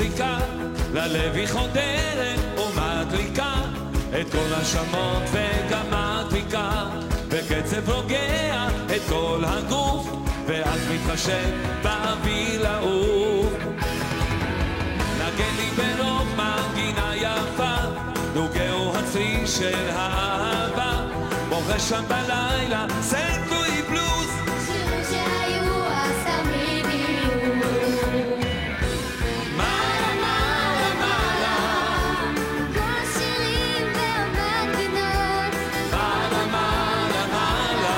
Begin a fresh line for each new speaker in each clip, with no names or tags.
המוזיקה ללב היא חודרת ומדליקה את כל השמות וגם מדביקה בקצב רוגע את כל הגוף ואת מתחשב באוויר לעוף נגן לי ברוב מנגינה יפה נוגעו הצרי של האהבה בוכה שם בלילה סנט לואי בלוז
שירים שהיו אז תמיד יהיו
מעלה מעלה מעלה
כל השירים והמנגינות
מעלה מעלה מעלה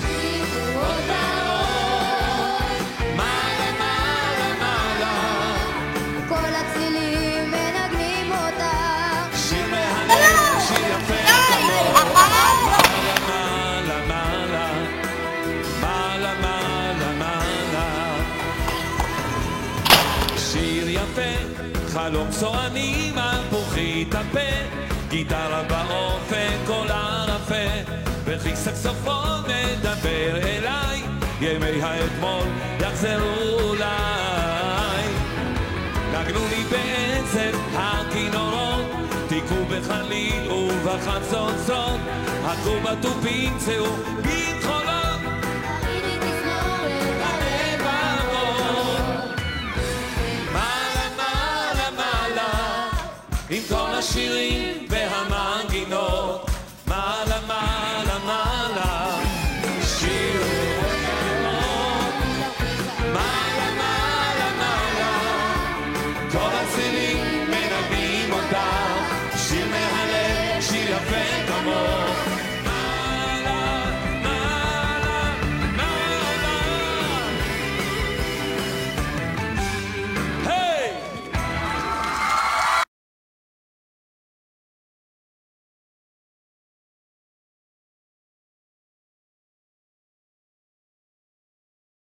שירו אותה עוד
מעלה מעלה מעלה
כל הצלילים מנגנים אותה
שיר מהלב שיר יפה כמוך מעלה מעלה מעלה מעלה מעלה שיר יפה חלום צועני מפוחית הפה גיטרה באופן קול ערפה וכי סקסופון מדבר אליי ימי האתמול יחזרו אולי נגנו לי בעצב הכינורות תיקו בחליל ובחצוצות הכו בתופים צאו בתחולות
תראי תזמורת
הלבבות מעלה מעלה מעלה עם כל השירים והמנגינות